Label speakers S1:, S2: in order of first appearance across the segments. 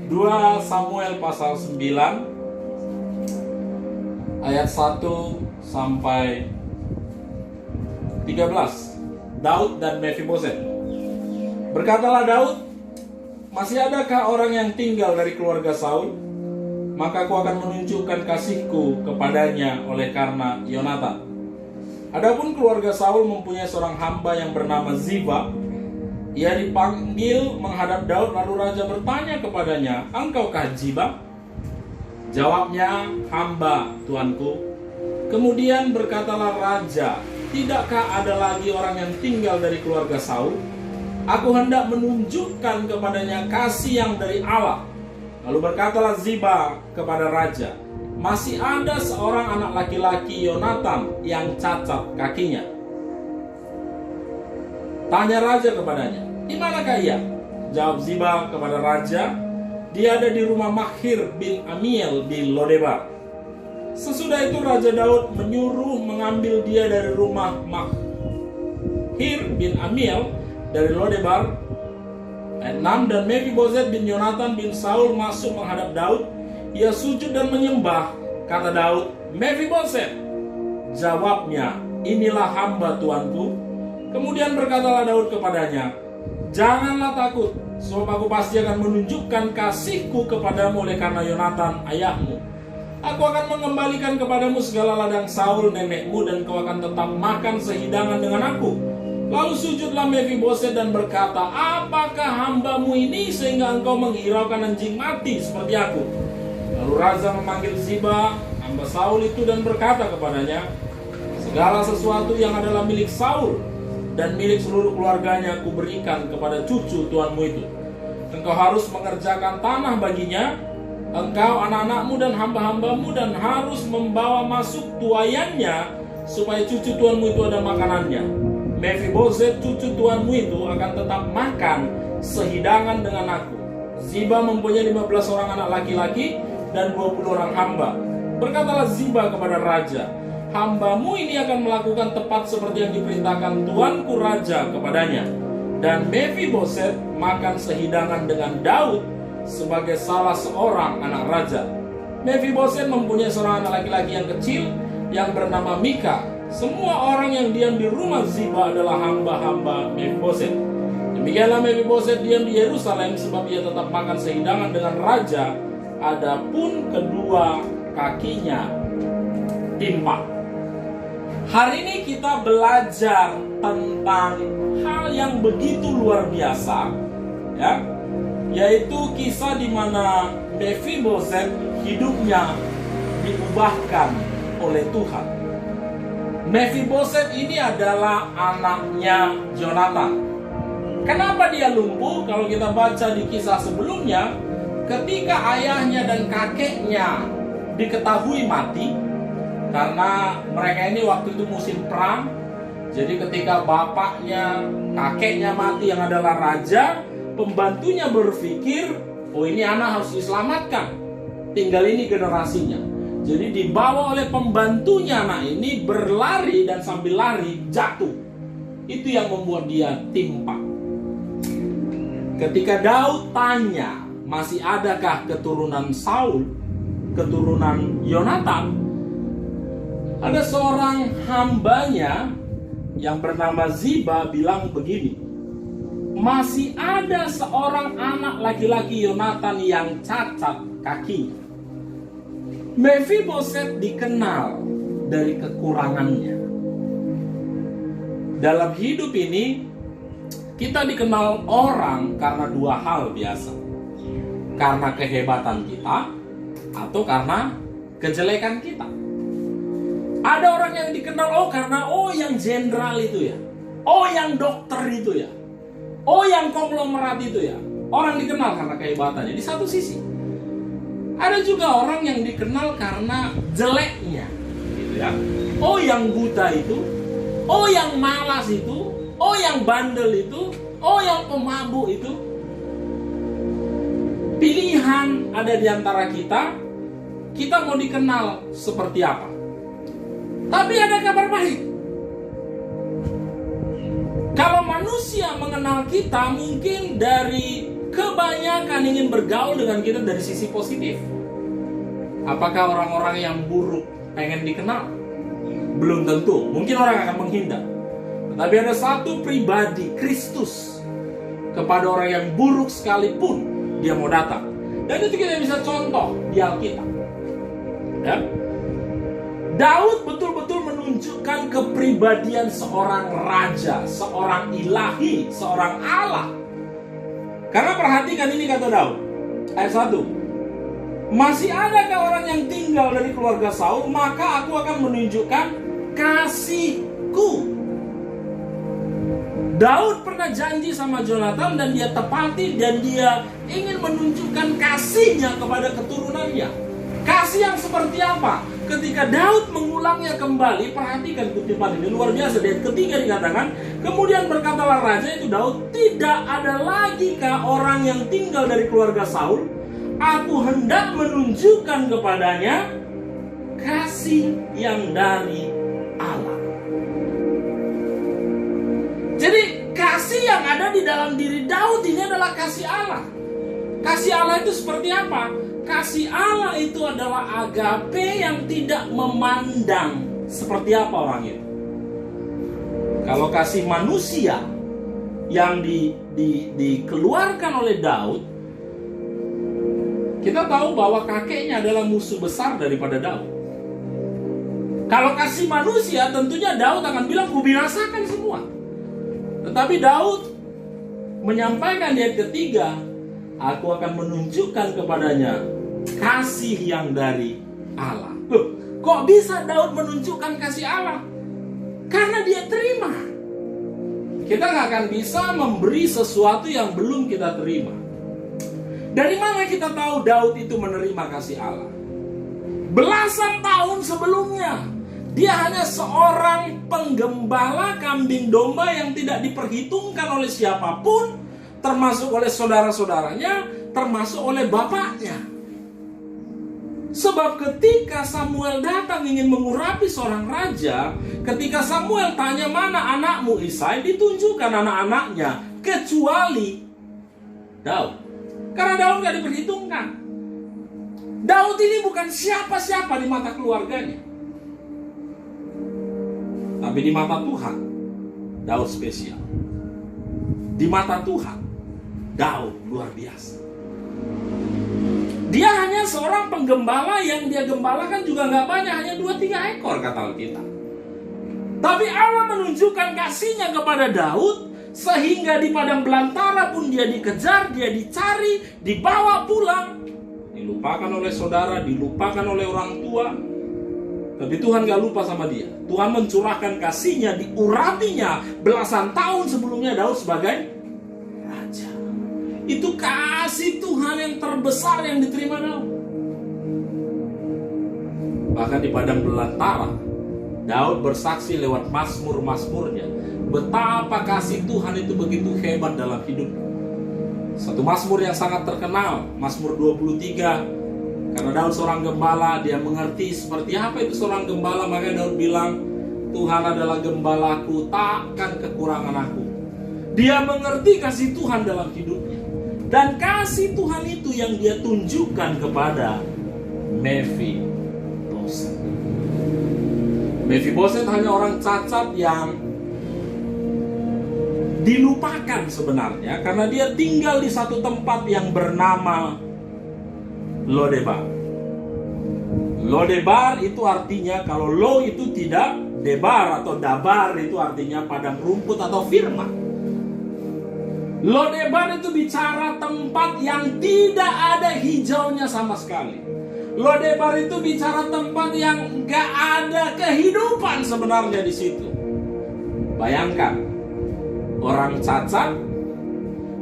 S1: 2 Samuel pasal 9 ayat 1 sampai 13. Daud dan Mefiboset. Berkatalah Daud, "Masih adakah orang yang tinggal dari keluarga Saul? Maka aku akan menunjukkan kasihku kepadanya oleh karena Yonatan. Adapun keluarga Saul mempunyai seorang hamba yang bernama Ziba. Ia dipanggil menghadap Daud, lalu raja bertanya kepadanya, 'Engkaukah Ziba?' Jawabnya, 'Hamba, tuanku.' Kemudian berkatalah raja, 'Tidakkah ada lagi orang yang tinggal dari keluarga Saul? Aku hendak menunjukkan kepadanya kasih yang dari Allah.' Lalu berkatalah Ziba kepada raja, 'Masih ada seorang anak laki-laki Yonatan yang cacat kakinya.' Tanya raja kepadanya, 'Di manakah ia?' Jawab Ziba kepada raja, 'Dia ada di rumah Makhir bin Amiel di Lodebar.' Sesudah itu Raja Daud menyuruh mengambil dia dari rumah Makhir bin Amiel dari Lodebar. Ayat 6, dan Mefiboset bin Yonatan bin Saul masuk menghadap Daud. Ia sujud dan menyembah. Kata Daud, 'Mefiboset.' Jawabnya, 'Inilah hamba tuanku.' Kemudian berkatalah Daud kepadanya, 'Janganlah takut, sebab aku pasti akan menunjukkan kasihku kepadamu oleh karena Yonatan ayahmu. Aku akan mengembalikan kepadamu segala ladang Saul nenekmu, dan kau akan tetap makan sehidangan dengan aku.' Lalu sujudlah Mefiboset dan berkata, 'Apakah hambamu ini sehingga engkau menghiraukan anjing mati seperti aku?' Lalu raja memanggil Ziba, hamba Saul itu, dan berkata kepadanya, 'Segala sesuatu yang adalah milik Saul dan milik seluruh keluarganya aku berikan kepada cucu tuanmu itu. Engkau harus mengerjakan tanah baginya, engkau, anak-anakmu dan hamba-hambamu, dan harus membawa masuk tuayannya supaya cucu tuanmu itu ada makanannya. Mefiboset cucu tuanmu itu akan tetap makan sehidangan dengan aku.' Ziba mempunyai 15 orang anak laki-laki dan 20 orang hamba. Berkatalah Ziba kepada raja, 'Hambamu ini akan melakukan tepat seperti yang diperintahkan tuanku raja kepadanya.' Dan Mefiboset makan sehidangan dengan Daud sebagai salah seorang anak raja. Mefiboset mempunyai seorang anak laki-laki yang kecil yang bernama Mika. Semua orang yang diam di rumah Ziba adalah hamba-hamba Mefiboset. Demikianlah Mefiboset diam di Yerusalem, sebab ia tetap makan sehidangan dengan raja, adapun kedua kakinya timpa." Hari ini kita belajar tentang hal yang begitu luar biasa, ya, yaitu kisah di mana Mefiboset hidupnya diubahkan oleh Tuhan. Mefiboset ini adalah anaknya Yonatan. Kenapa dia lumpuh? Kalau kita baca di kisah sebelumnya, ketika ayahnya dan kakeknya diketahui mati, karena mereka ini waktu itu musim perang. Jadi ketika bapaknya, kakeknya mati yang adalah raja, pembantunya berpikir, "Oh, ini anak harus diselamatkan, tinggal ini generasinya." Jadi dibawa oleh pembantunya anak ini, berlari, dan sambil lari jatuh. Itu yang membuat dia timpa. Ketika Daud tanya, masih adakah keturunan Saul, keturunan Yonatan? Ada seorang hambanya yang bernama Ziba bilang begini, "Masih ada seorang anak laki-laki Yonatan yang cacat kakinya." Mefiboset dikenal dari kekurangannya. Dalam hidup ini, kita dikenal orang karena dua hal biasa. Karena kehebatan kita, atau karena kejelekan kita. Ada orang yang dikenal, karena yang jenderal itu ya, yang dokter itu ya, yang konglomerat itu ya. Orang dikenal karena kehebatannya. Di satu sisi, ada juga orang yang dikenal karena jeleknya, gitu ya. Yang buta itu, yang malas itu, yang bandel itu, yang pemabuk itu. Pilihan ada di antara kita mau dikenal seperti apa. Tapi ada kabar baik. Kalau manusia mengenal kita mungkin dari kebanyakan ingin bergaul dengan kita dari sisi positif. Apakah orang-orang yang buruk pengen dikenal? Belum tentu, mungkin orang akan menghindar. Tetapi ada satu pribadi, Kristus, kepada orang yang buruk sekalipun dia mau datang. Dan itu kita bisa contoh di Alkitab, ya. Daud betul-betul menunjukkan kepribadian seorang raja, seorang ilahi, seorang Allah. Karena perhatikan ini kata Daud, ayat 1. Masih adakah orang yang tinggal dari keluarga Saul, maka aku akan menunjukkan kasihku. Daud pernah janji sama Jonathan dan dia tepati, dan dia ingin menunjukkan kasihnya kepada keturunannya. Kasih yang seperti apa? Ketika Daud mengulangnya kembali, perhatikan kutipan ini luar biasa. Ayat ketiga dikatakan, kemudian berkatalah raja itu Daud, tidak ada lagi kah orang yang tinggal dari keluarga Saul? Aku hendak menunjukkan kepadanya kasih yang dari Allah. Jadi kasih yang ada di dalam diri Daud ini adalah kasih Allah. Kasih Allah itu seperti apa? Kasih Allah itu adalah agape yang tidak memandang seperti apa orang itu. Kalau kasih manusia yang dikeluarkan oleh Daud, kita tahu bahwa kakeknya adalah musuh besar daripada Daud. Kalau kasih manusia, tentunya Daud akan bilang, kubinasakan semua. Tetapi Daud menyampaikan di ayat ketiga, aku akan menunjukkan kepadanya kasih yang dari Allah. Loh, kok bisa Daud menunjukkan kasih Allah? Karena dia terima. Kita gak akan bisa memberi sesuatu yang belum kita terima. Dari mana kita tahu Daud itu menerima kasih Allah? Belasan tahun sebelumnya, dia hanya seorang penggembala kambing domba yang tidak diperhitungkan oleh siapapun, termasuk oleh saudara-saudaranya, termasuk oleh bapaknya. Sebab ketika Samuel datang ingin mengurapi seorang raja, ketika Samuel tanya mana anakmu Isai, ditunjukkan anak-anaknya, kecuali Daud. Karena Daud gak diperhitungkan. Daud ini bukan siapa-siapa di mata keluarganya. Tapi di mata Tuhan, Daud spesial. Di mata Tuhan, Daud luar biasa. Dia hanya seorang penggembala yang dia gembalakan juga gak banyak, hanya 2-3 ekor kata Alkitab. Tapi Allah menunjukkan kasihnya kepada Daud, sehingga di padang belantara pun dia dikejar, dia dicari, dibawa pulang. Dilupakan oleh saudara, dilupakan oleh orang tua. Tapi Tuhan gak lupa sama dia. Tuhan mencurahkan kasihnya, diurapinya belasan tahun sebelumnya Daud sebagai raja. Itu kasih Tuhan yang terbesar yang diterima Daud. Bahkan di padang belantara, Daud bersaksi lewat mazmur-mazmurnya betapa kasih Tuhan itu begitu hebat dalam hidup. Satu mazmur yang sangat terkenal, Mazmur 23. Karena Daud seorang gembala, dia mengerti seperti apa itu seorang gembala. Makanya Daud bilang, Tuhan adalah gembalaku, takkan kekurangan aku. Dia mengerti kasih Tuhan dalam hidupnya. Dan kasih Tuhan itu yang dia tunjukkan kepada Mephiboset. Mephiboset hanya orang cacat yang dilupakan sebenarnya, karena dia tinggal di satu tempat yang bernama Lodebar. Lodebar itu artinya, kalau lo itu tidak, debar atau dabar itu artinya padang rumput atau firman. Lodebar itu bicara tempat yang tidak ada hijaunya sama sekali. Lodebar itu bicara tempat yang gak ada kehidupan sebenarnya di situ. Bayangkan, orang cacat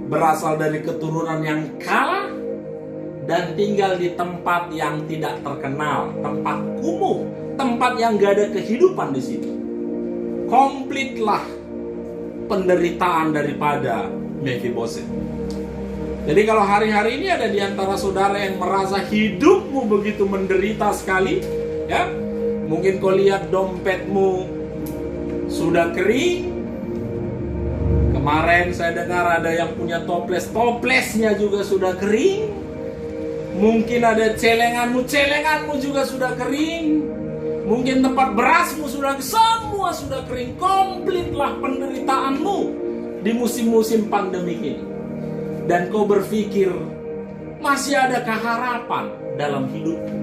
S1: berasal dari keturunan yang kalah dan tinggal di tempat yang tidak terkenal, tempat kumuh, tempat yang gak ada kehidupan di situ. Komplitlah penderitaan daripada Mephiboset. Jadi kalau hari-hari ini ada di antara saudara yang merasa hidupmu begitu menderita sekali, ya, mungkin kau lihat dompetmu sudah kering, Kemarin saya dengar ada yang punya toples, toplesnya juga sudah kering. Mungkin ada celenganmu juga sudah kering. Mungkin tempat berasmu semua sudah kering. Komplitlah penderitaanmu di musim-musim pandemi ini. Dan kau berpikir, masih adakah harapan dalam hidupmu?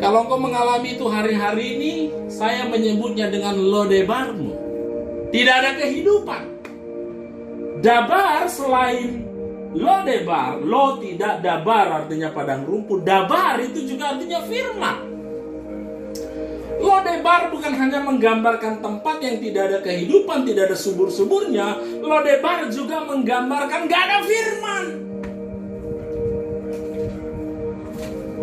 S1: Kalau kau mengalami itu hari-hari ini, saya menyebutnya dengan lodebarmu. Tidak ada kehidupan. Dabar selain lodebar, lo tidak dabar artinya padang rumput. Dabar itu juga artinya firman. Lodebar bukan hanya menggambarkan tempat yang tidak ada kehidupan, tidak ada subur-suburnya. Lodebar juga menggambarkan gak ada firman.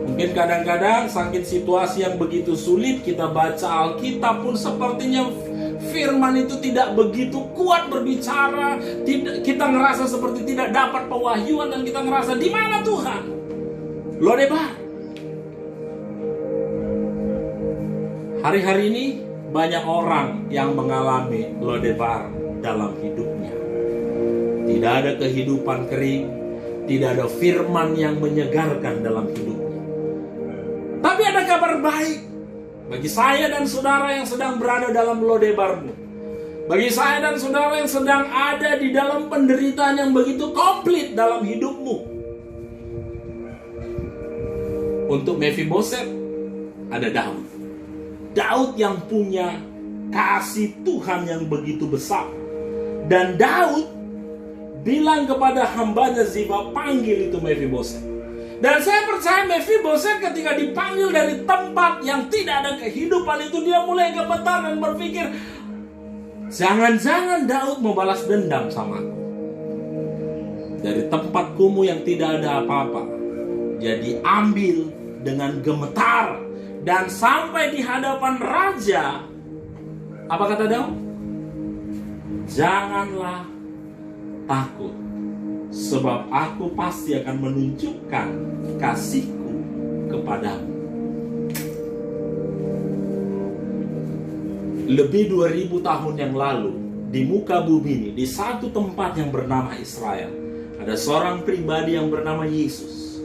S1: Mungkin kadang-kadang saking situasi yang begitu sulit, kita baca Alkitab pun sepertinya firman itu tidak begitu kuat berbicara. Kita ngerasa seperti tidak dapat pewahyuan dan kita ngerasa, di mana Tuhan? Lodebar. Hari-hari ini banyak orang yang mengalami lodebar dalam hidupnya. Tidak ada kehidupan kering, tidak ada firman yang menyegarkan dalam hidupnya. Tapi ada kabar baik bagi saya dan saudara yang sedang berada dalam lodebarmu. Bagi saya dan saudara yang sedang ada di dalam penderitaan yang begitu komplit dalam hidupmu. Untuk Mephiboset ada Daud. Daud yang punya kasih Tuhan yang begitu besar. Dan Daud bilang kepada hambanya Ziba, panggil itu Mephiboset. Dan saya percaya Mephiboset ketika dipanggil dari tempat yang tidak ada kehidupan itu, dia mulai gemetar dan berpikir, jangan-jangan Daud mau balas dendam sama aku. Dari tempat kumuh yang tidak ada apa-apa, jadi ambil dengan gemetar dan sampai di hadapan raja. Apa kata Daud? Janganlah takut, sebab aku pasti akan menunjukkan kasihku kepadamu. Lebih 2000 tahun yang lalu, di muka bumi ini, di satu tempat yang bernama Israel, ada seorang pribadi yang bernama Yesus.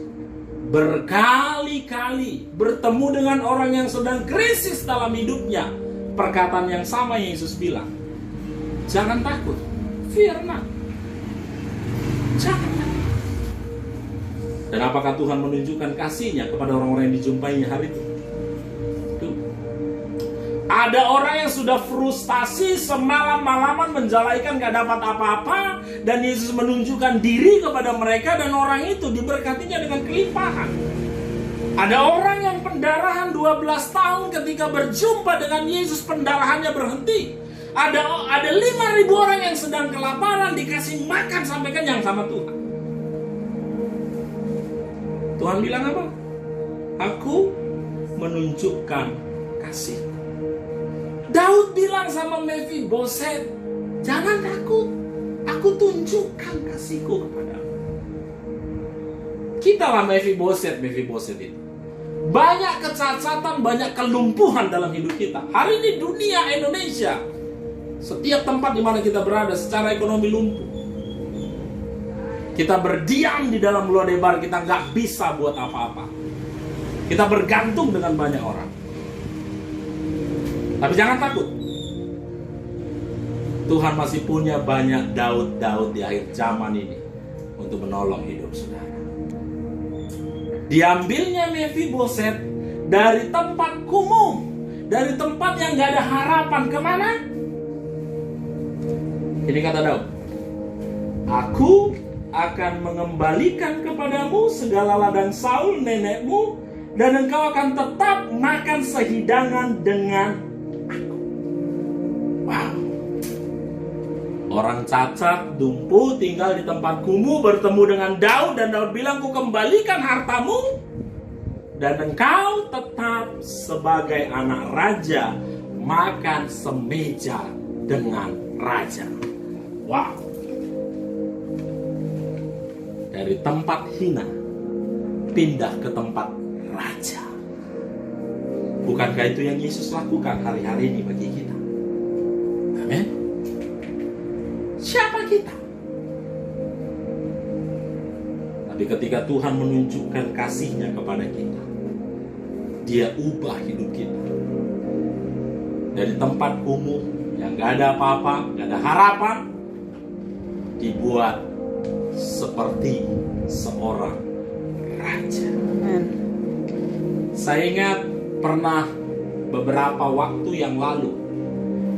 S1: Berkali-kali bertemu dengan orang yang sedang krisis dalam hidupnya. Perkataan yang sama Yesus bilang, jangan takut, firman. Jangan. Dan apakah Tuhan menunjukkan kasih-Nya kepada orang-orang yang dijumpainya hari itu? Tuh. Ada orang yang sudah frustasi semalam-malaman menjalaikan gak dapat apa-apa, dan Yesus menunjukkan diri kepada mereka dan orang itu diberkatinya dengan kelimpahan. Ada orang yang pendarahan 12 tahun ketika berjumpa dengan Yesus pendarahannya berhenti. Ada 5.000 orang yang sedang kelaparan dikasih makan sampai kenyang sama Tuhan. Tuhan bilang apa? Aku menunjukkan kasih. Daud bilang sama Mephiboset, jangan takut, aku tunjukkan kasihku kepadamu. Kita lah Mephiboset itu. Banyak kecacatan, banyak kelumpuhan dalam hidup kita. Hari ini dunia Indonesia, setiap tempat di mana kita berada secara ekonomi lumpuh. Kita berdiam di dalam lodebar, kita nggak bisa buat apa-apa. Kita bergantung dengan banyak orang. Tapi jangan takut. Tuhan masih punya banyak Daud-Daud di akhir zaman ini untuk menolong hidup saudara. Diambilnya Mephiboset dari tempat kumuh, dari tempat yang nggak ada harapan, kemana? Ini kata Daud, aku akan mengembalikan kepadamu segala ladang Saul nenekmu, dan engkau akan tetap makan sehidangan dengan aku. Wow. Orang cacat, lumpuh, tinggal di tempat kumuh, bertemu dengan Daud, dan Daud bilang, ku kembalikan hartamu, dan engkau tetap sebagai anak raja makan semeja dengan raja. Wow. Dari tempat hina pindah ke tempat raja. Bukankah itu yang Yesus lakukan hari-hari ini bagi kita? Amin. Tapi ketika Tuhan menunjukkan kasih-Nya kepada kita, Dia ubah hidup kita. Dari tempat kumuh yang gak ada apa-apa, gak ada harapan, dibuat seperti seorang raja. Saya ingat pernah beberapa waktu yang lalu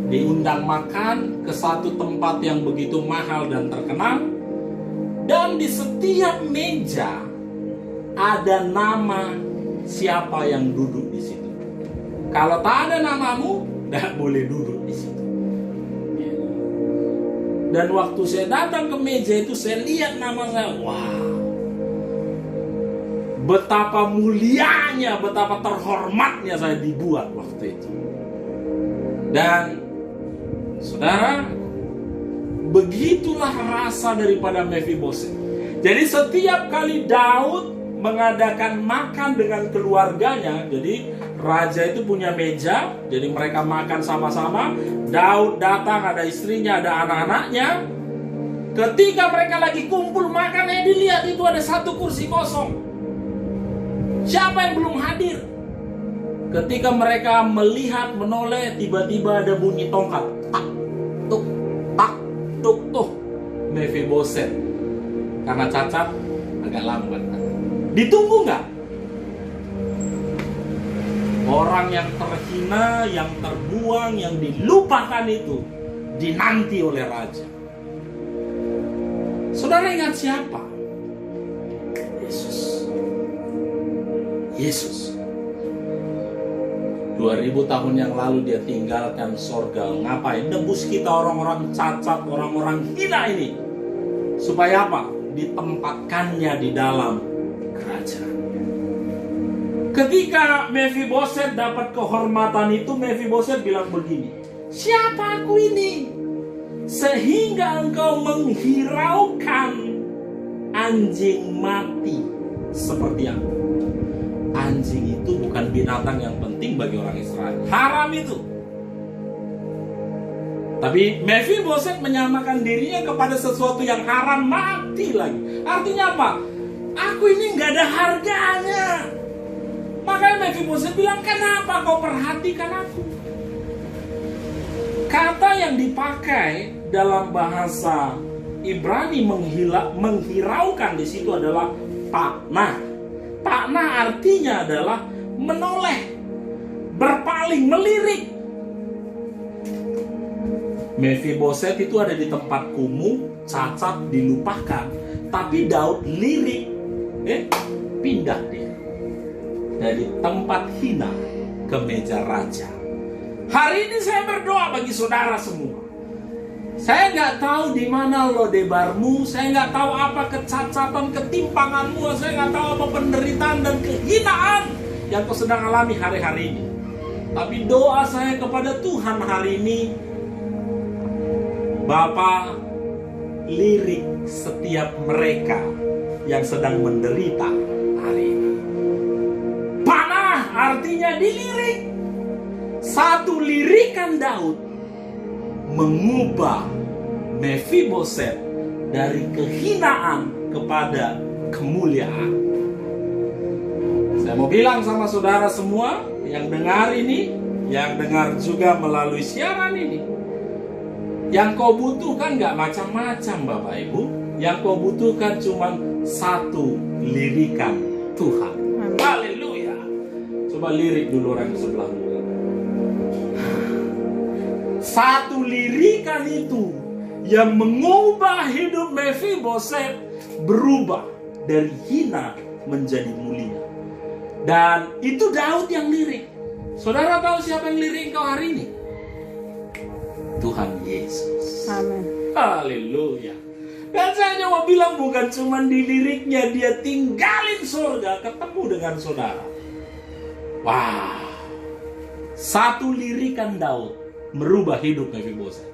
S1: diundang makan ke satu tempat yang begitu mahal dan terkenal, dan di setiap meja ada nama siapa yang duduk di situ. Kalau tak ada namamu, tidak boleh duduk di situ. Dan waktu saya datang ke meja itu, saya lihat nama saya. Wow, betapa mulianya, betapa terhormatnya saya dibuat waktu itu. Dan saudara, begitulah rasa daripada Mephiboset. Jadi setiap kali Daud mengadakan makan dengan keluarganya, jadi raja itu punya meja, jadi mereka makan sama-sama. Daud datang, ada istrinya, ada anak-anaknya. Ketika mereka lagi kumpul makan, dilihat itu ada satu kursi kosong. Siapa yang belum hadir? Ketika mereka melihat, menoleh, tiba-tiba ada bunyi tongkat. Tak, tuk, tak, tuk, tuh. Mephiboset. Karena cacat, agak lambat. Ditunggu nggak? Orang yang terhina, yang terbuang, yang dilupakan itu dinanti oleh raja. Saudara ingat siapa? Yesus. Yesus. 2000 tahun yang lalu Dia tinggalkan sorga. Ngapain? Nebus kita orang-orang cacat, orang-orang hina ini. Supaya apa? Ditempatkannya di dalam kerajaan. Ketika Mephiboset dapat kehormatan itu, Mephiboset bilang begini, siapa aku ini? Sehingga engkau menghiraukan anjing mati seperti aku. Anjing itu bukan binatang yang penting bagi orang Israel. Haram itu. Tapi Mephiboset menyamakan dirinya kepada sesuatu yang haram, mati lagi. Artinya apa? Aku ini nggak ada harganya. Makanya Mephiboset bilang, kenapa kau perhatikan aku? Kata yang dipakai dalam bahasa Ibrani menghiraukan di situ adalah taknah. Taknah artinya adalah menoleh, berpaling, melirik. Mephiboset itu ada di tempat kumuh, cacat, dilupakan. Tapi Daud lirik, pindah dia dari tempat hina ke meja raja. Hari ini saya berdoa bagi saudara semua. Saya nggak tahu di mana lodebarmu, saya nggak tahu apa kecacatan, ketimpanganmu, saya nggak tahu apa penderitaan dan kehinaan yang kau sedang alami hari-hari ini. Tapi doa saya kepada Tuhan hari ini, Bapa, lirik setiap mereka yang sedang menderita hari ini. Panah artinya dilirik. Satu lirikan Daud mengubah Mephiboset dari kehinaan kepada kemuliaan. Saya mau bilang sama saudara semua yang dengar ini, yang dengar juga melalui siaran ini, yang kau butuhkan gak macam-macam Bapak Ibu. Yang kau butuhkan cuma satu lirikan Tuhan. Haleluya. Coba lirik dulu orang di sebelahmu. Satu lirikan itu yang mengubah hidup Mephiboset berubah dari hina menjadi mulia. Dan itu Daud yang lirik. Saudara tahu siapa yang lirik engkau hari ini? Tuhan Yesus.
S2: Amin.
S1: Haleluya. Dan saya hanya mau bilang, bukan cuma di liriknya dia tinggalin surga, ketemu dengan saudara. Wah. Satu lirikan Daud merubah hidup Mephiboset.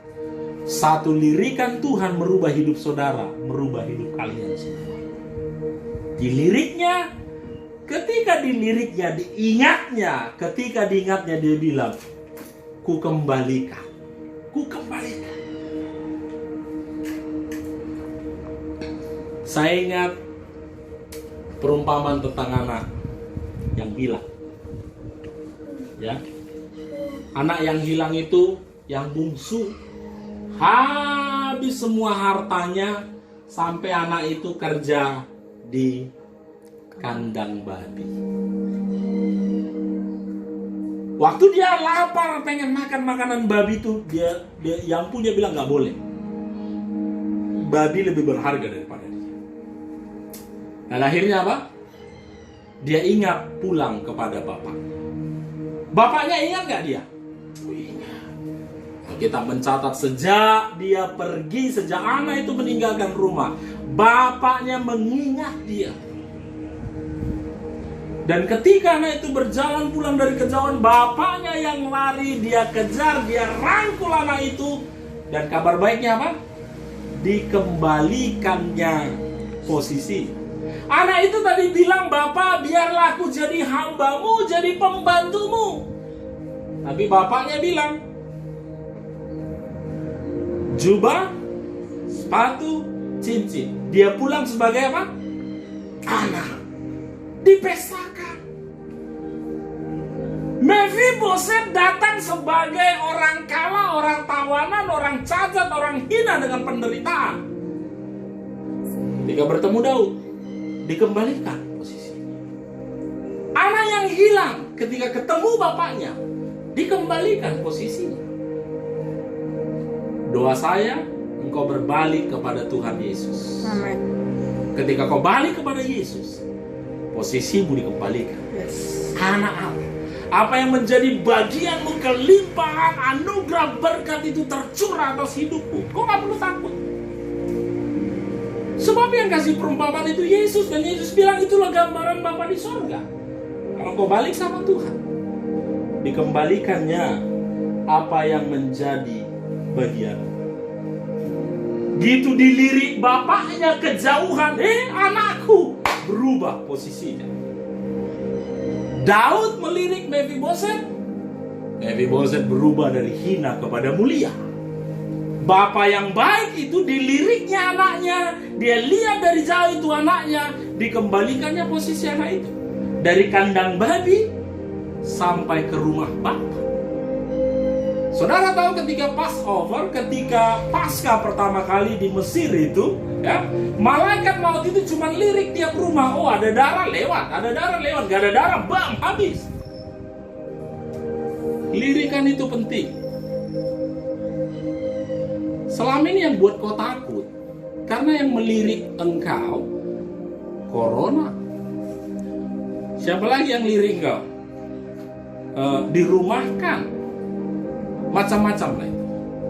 S1: Satu lirikan Tuhan merubah hidup saudara, merubah hidup kalian semua. Di liriknya, ketika diliriknya, diingatnya, ketika diingatnya dia bilang, ku kembalikan. Saya ingat perumpamaan tentang anak yang hilang. Ya. Anak yang hilang itu yang bungsu, habis semua hartanya sampai anak itu kerja di kandang babi. Waktu dia lapar pengen makan makanan babi itu, dia yang punya bilang nggak boleh. Babi lebih berharga daripada dia. Dan akhirnya apa? Dia ingat pulang kepada bapak. Bapaknya ingat nggak dia? Ingat. Kita mencatat sejak dia pergi, sejak anak itu meninggalkan rumah, bapaknya mengingat dia. Dan ketika anak itu berjalan pulang dari kejauhan, bapaknya yang lari, dia kejar, dia rangkul anak itu. Dan kabar baiknya apa? Dikembalikannya posisi. Anak itu tadi bilang, "Bapak, biarlah aku jadi hambamu, jadi pembantumu." Tapi bapaknya bilang, jubah, sepatu, cincin. Dia pulang sebagai apa? Anak. Dipestakan. Mephibosheth datang sebagai orang kalah, orang tawanan, orang cacat, orang hina dengan penderitaan. Ketika bertemu Daud, dikembalikan posisinya. Anak yang hilang ketika ketemu bapaknya, dikembalikan posisinya. Doa saya, engkau berbalik kepada Tuhan Yesus.
S2: Amin.
S1: Ketika kau balik kepada Yesus, posisimu dikembalikan. Anak Allah, apa yang menjadi bagianmu, kelimpahan anugerah berkat itu tercurah atas hidupmu. Kau gak perlu takut. Sebab yang kasih perumpamaan itu Yesus, dan Yesus bilang itulah gambaran Bapa di sorga. Kalau kau balik sama Tuhan, dikembalikannya apa yang menjadi bagianmu. Gitu dilirik bapaknya kejauhan, anakku, berubah posisinya. Daud melirik Mephibosheth, Mephibosheth berubah dari hina kepada mulia. Bapak yang baik itu diliriknya anaknya, dia lihat dari jauh itu anaknya, dikembalikannya posisi anak itu. Dari kandang babi sampai ke rumah Bapa. Saudara tahu ketika Passover, ketika Paskah pertama kali di Mesir itu, ya, malaikat maut itu cuma lirik tiap rumah. Oh, ada darah lewat, ada darah lewat, gak ada darah, bam, habis. Lirikan itu penting. Selama ini yang buat kau takut, karena yang melirik engkau, corona. Siapa lagi yang lirik engkau? Dirumahkan. Macam-macam lah itu.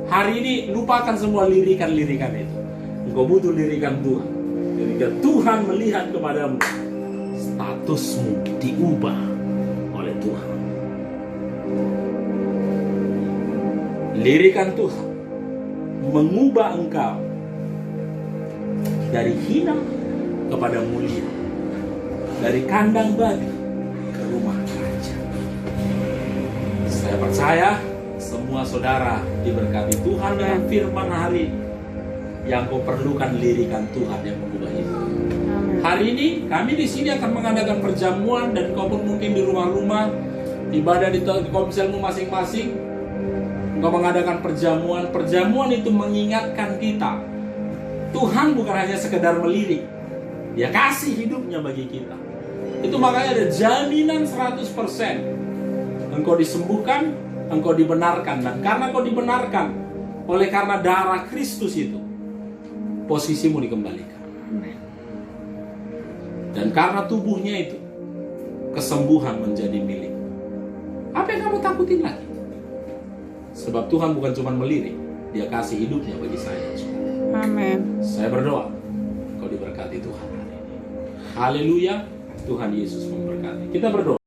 S1: Hari ini lupakan semua lirikan-lirikan itu. Engkau butuh lirikan Tuhan. Ketika Tuhan melihat kepadamu, statusmu diubah oleh Tuhan. Lirikan Tuhan mengubah engkau dari hina kepada mulia, dari kandang babi ke rumah raja. Saya percaya semua saudara diberkati Tuhan dengan firman hari ini. Yang kau perlukan lirikan Tuhan yang mengubah hidup. Hari ini kami di sini akan mengadakan perjamuan, dan kau pun mungkin di rumah-rumah ibadah di komselmu masing-masing. Kau mengadakan perjamuan. Perjamuan itu mengingatkan kita, Tuhan bukan hanya sekedar melirik, Dia kasih hidupnya bagi kita. Itu makanya ada jaminan 100%. Engkau disembuhkan, engkau dibenarkan, dan karena kau dibenarkan oleh karena darah Kristus itu, posisimu dikembalikan. Dan karena tubuhnya itu, kesembuhan menjadi milik. Apa yang kamu takutin lagi? Sebab Tuhan bukan cuma melirik, Dia kasih hidupnya bagi saya.
S2: Amin.
S1: Saya berdoa kau diberkati Tuhan hari ini. Haleluya. Tuhan Yesus memberkati. Kita berdoa.